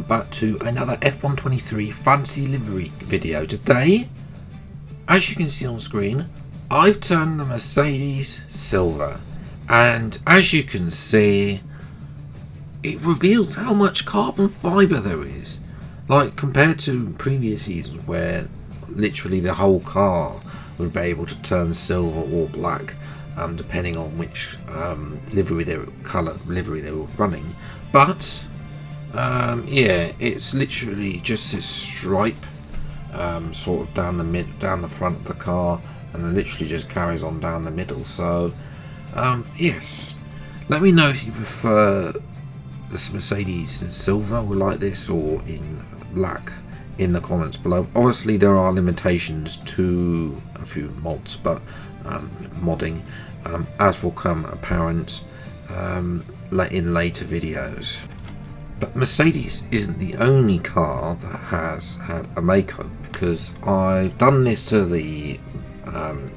back to another F123 fancy livery video. Today, as you can see on screen, I've turned the Mercedes silver, and as you can see, it reveals how much carbon fibre there is, like compared to previous seasons where literally the whole car would be able to turn silver or black, depending on which livery they were running. But yeah, it's literally just this stripe sort of down the front of the car, and it literally just carries on down the middle. So yes, let me know if you prefer the Mercedes in silver or like this, or in black, in the comments below. Obviously there are limitations to a few mods, but modding, as will come apparent in later videos. But Mercedes isn't the only car that has had a makeover, because I've done this to the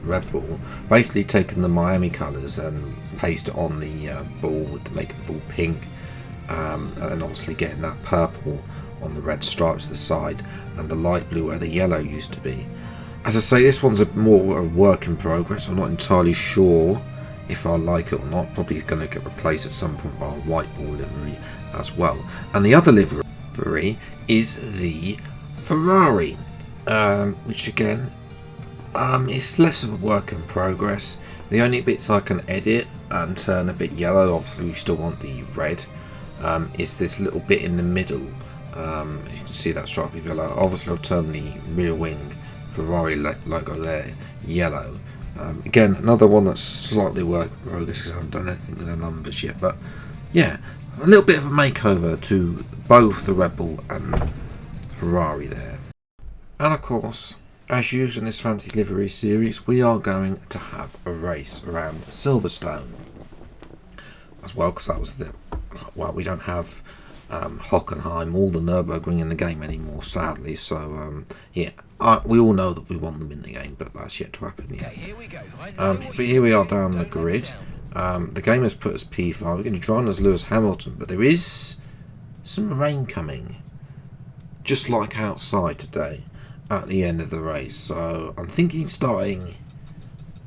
Red Bull, basically taken the Miami colours and pasted it on the ball, with making the ball pink, and then obviously getting that purple on the red stripes to the side, and the light blue where the yellow used to be. As I say, this one's more a work in progress. I'm not entirely sure if I like it or not. Probably going to get replaced at some point by a white ball livery as well. And the other livery is the Ferrari, which again is less of a work in progress. The only bits I can edit and turn a bit yellow, obviously we still want the red, is this little bit in the middle. You can see that stripy yellow. Obviously I've turned the rear wing Ferrari logo there yellow. Again, another one that's slightly work in progress because I haven't done anything with the numbers yet. But yeah, a little bit of a makeover to both the Red Bull and Ferrari there. And of course, as usual in this fancy livery series, we are going to have a race around Silverstone as well, because that was we don't have Hockenheim or the Nürburgring in the game anymore, sadly. So yeah, we all know that we want them in the game, but that's yet to happen yet. Okay, here we go. But here we are down the grid. The game has put us P5. We're going to join as Lewis Hamilton, but there is some rain coming, just like outside today at the end of the race. So I'm thinking starting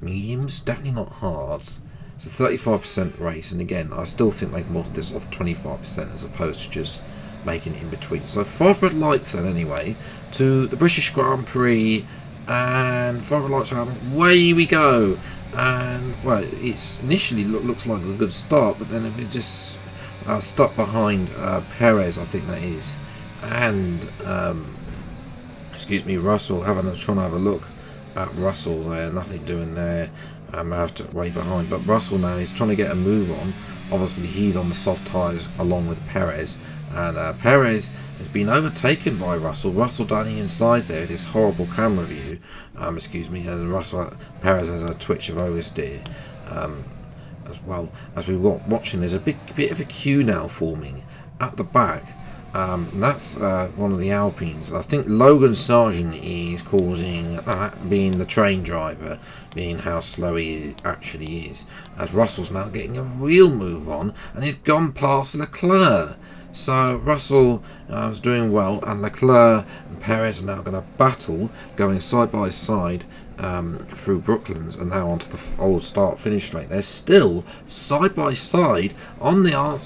mediums, definitely not hards. It's a 35% race, and again, I still think they can model this off 25% as opposed to just making it in between. So 5 red lights then, anyway, to the British Grand Prix, and 5 red lights around. Away we go. And well, it's initially looks like a good start, but then it just stuck behind Perez, I think that is, and excuse me, Russell. Trying to have a look at Russell there. Nothing doing there. I have to way behind, but Russell now is trying to get a move on. Obviously he's on the soft tyres along with Perez, and Perez has been overtaken by Russell. Russell dining inside there, this horrible camera view, excuse me, as Perez has a twitch of oversteer, as well. As we watching, there's a bit of a queue now forming at the back. And that's one of the Alpines. I think Logan Sargent is causing being the train driver, being how slow he actually is, as Russell's now getting a real move on, and he's gone past Leclerc. So Russell is doing well, and Leclerc and Perez are now going to battle, going side by side through Brooklands and now onto the old start-finish straight. They're still side by side on the old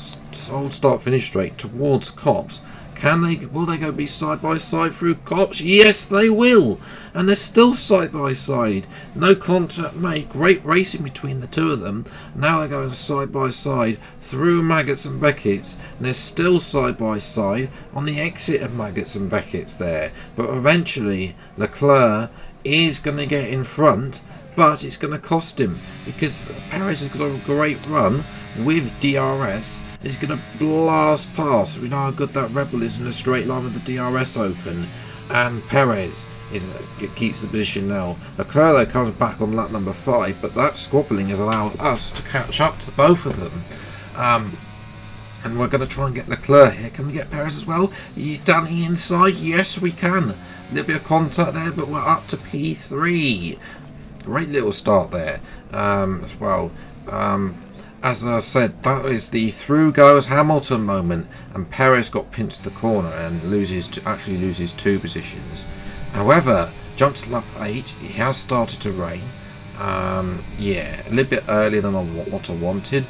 start-finish straight towards Copse. Will they go be side by side through Copse? Yes, they will. And they're still side by side. No contact made. Great racing between the two of them. Now they're going side by side through Maggots and Beckett's, and they're still side by side on the exit of Maggots and Beckett's there. But eventually Leclerc is going to get in front, but it's going to cost him, because Perez has got a great run with DRS. He's going to blast past. We know how good that Red Bull is in a straight line with the DRS open, and Perez keeps the position now. Leclerc though comes back on lap number 5, but that squabbling has allowed us to catch up to both of them. And we're going to try and get Leclerc here. Can we get Perez as well? Down the inside? Yes, we can. A little bit of contact there, but we're up to P3. Great little start there as well. as I said, that is the through goes Hamilton moment, and Perez got pinched to the corner and actually loses 2 positions. However, jump to lap 8, it has started to rain. Yeah, a little bit earlier than what I wanted.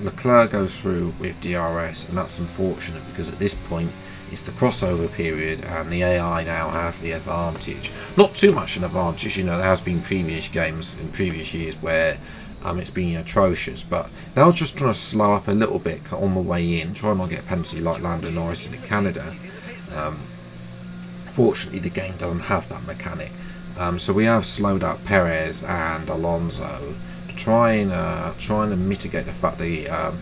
Leclerc goes through with DRS, and that's unfortunate because at this point it's the crossover period and the AI now have the advantage. Not too much an advantage, you know, there has been previous games in previous years where it's been atrocious, but they were just trying to slow up a little bit on the way in, try not to get a penalty like Lando Norris did in Canada. Fortunately, the game doesn't have that mechanic, so we have slowed up Perez and Alonso to trying to mitigate the fact that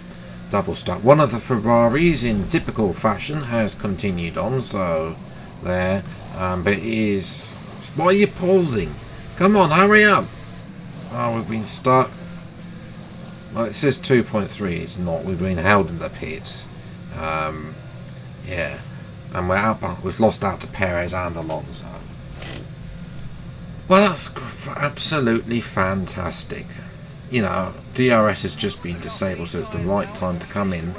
double stack. One of the Ferraris, in typical fashion, has continued on, so there, but it is. Why are you pausing? Come on, hurry up! Oh, we've been stuck. Well, it says 2.3, it's not. We've been held in the pits. Yeah. And we've lost out to Perez and Alonso. Well, that's absolutely fantastic. You know, DRS has just been disabled, so it's the right time to come in.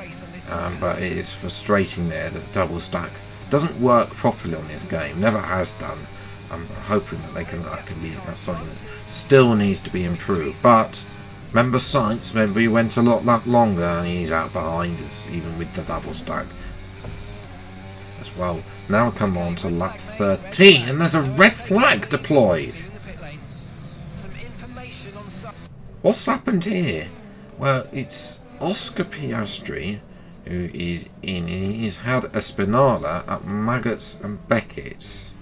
But it is frustrating there that double stack doesn't work properly on this game. Never has done. I'm hoping that that can be something that still needs to be improved. But remember Sainz, remember he went a lot longer and he's out behind us even with the double stack as well. Now we come on to lap 13 and there's a red flag deployed. What's happened here? Well, it's Oscar Piastri who is in. He's had a Spinala at Maggots and Beckett's.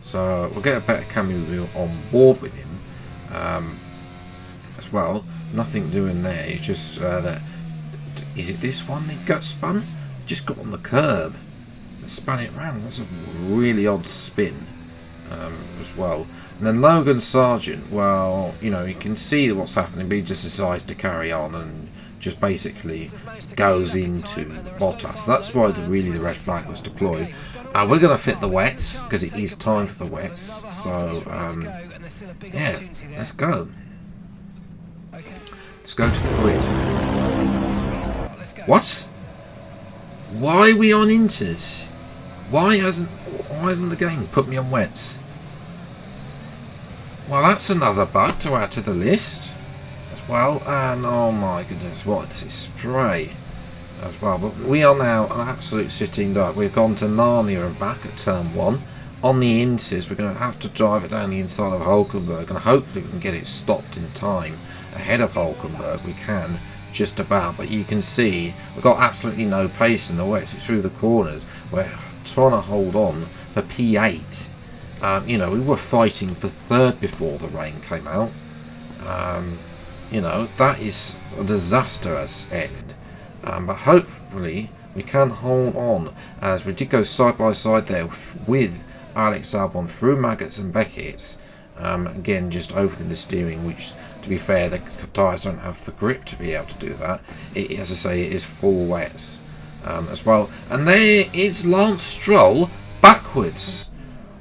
So we'll get a better camera view on board with him as well. Nothing doing there. It's just that. Is it this one that got spun? Just got on the curb and spun it round. That's a really odd spin as well. And then Logan Sargent. Well, you know, you can see what's happening, but he just decides to carry on and just basically goes into Bottas. That's why the red flag was deployed. We're going to fit the wets because it is time for the wets. So yeah, let's go. Let's go to the grid. What? Why are we on inters? Why hasn't the game put me on wets? Well, that's another bug to add to the list as well. And oh my goodness, what is this spray as well? But we are now an absolute sitting duck. We've gone to Narnia and back at turn 1. On the inters, we're going to have to drive it down the inside of Hulkenberg, and hopefully we can get it stopped in time ahead of Hulkenberg. We can just about, but you can see we've got absolutely no pace in the wets. It's through the corners. We're trying to hold on for P8. You know, we were fighting for 3rd before the rain came out. You know, that is a disastrous end. But hopefully we can hold on, as we did go side by side there with Alex Albon through Maggots and Beckett's. Again, just opening the steering, which, to be fair, the tyres don't have the grip to be able to do that. As I say, it is full wets as well. And there is Lance Stroll backwards.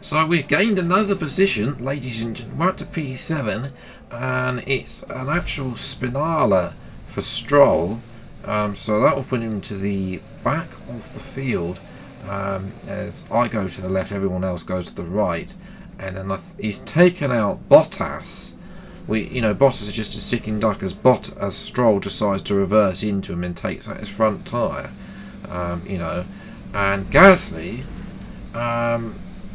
So we've gained another position, ladies and gentlemen. We're up to P7, and it's an actual Spinala for Stroll. So that will put him to the back of the field. As I go to the left, everyone else goes to the right, and then he's taken out Bottas. Bottas is just a sitting duck as Stroll decides to reverse into him and takes out his front tyre. And Gasly, a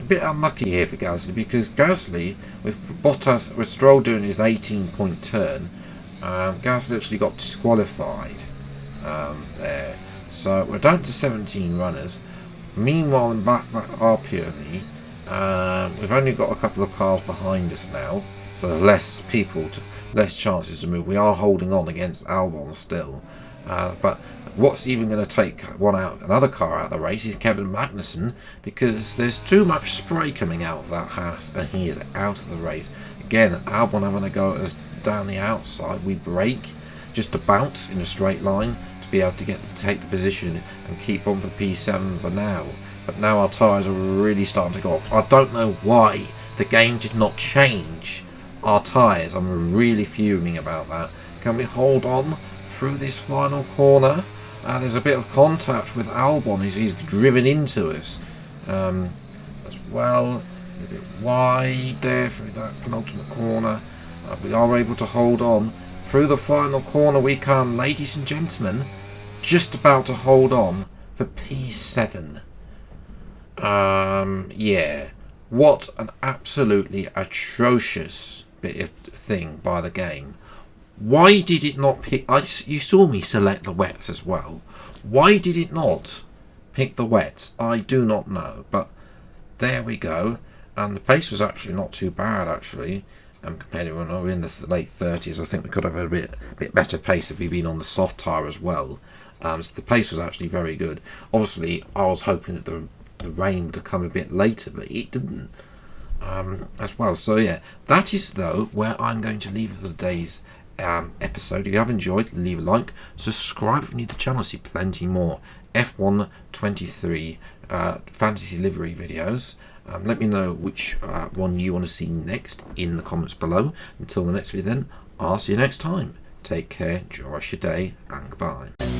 bit unlucky here for Gasly, because Gasly, with Stroll doing his 18-point turn, Gasly actually got disqualified there. So we're down to 17 runners. Meanwhile, in back RPOV, we've only got a couple of cars behind us now, so there's less chances to move. We are holding on against Albon still, but what's even going to take another car out of the race is Kevin Magnussen, because there's too much spray coming out of that house and he is out of the race. Again, Albon having to go down the outside. We brake just about in a straight line to be able to take the position and keep on for P7 for now. But now our tyres are really starting to go off. I don't know why the game did not change our tyres. I'm really fuming about that. Can we hold on through this final corner. There's a bit of contact with Albon as he's driven into us as well. A bit wide there through that penultimate corner. We are able to hold on through the final corner. We can, ladies and gentlemen, just about to hold on for P7. Yeah, what an absolutely atrocious bit of thing by the game. Why did it not pick... you saw me select the wets as well. Why did it not pick the wets? I do not know, but there we go. And the pace was actually not too bad, actually, compared to when we were in the late 30s. I think we could have had a bit better pace if we'd been on the soft tyre as well. So the pace was actually very good. Obviously, I was hoping that the rain would have come a bit later, but it didn't as well. So yeah, that is though where I'm going to leave it for today's episode. If you have enjoyed, leave a like, subscribe if you're new to the channel. See plenty more F1 23 fantasy livery videos. Let me know which one you want to see next in the comments below. Until the next video then, I'll see you next time. Take care, enjoy your day, and goodbye.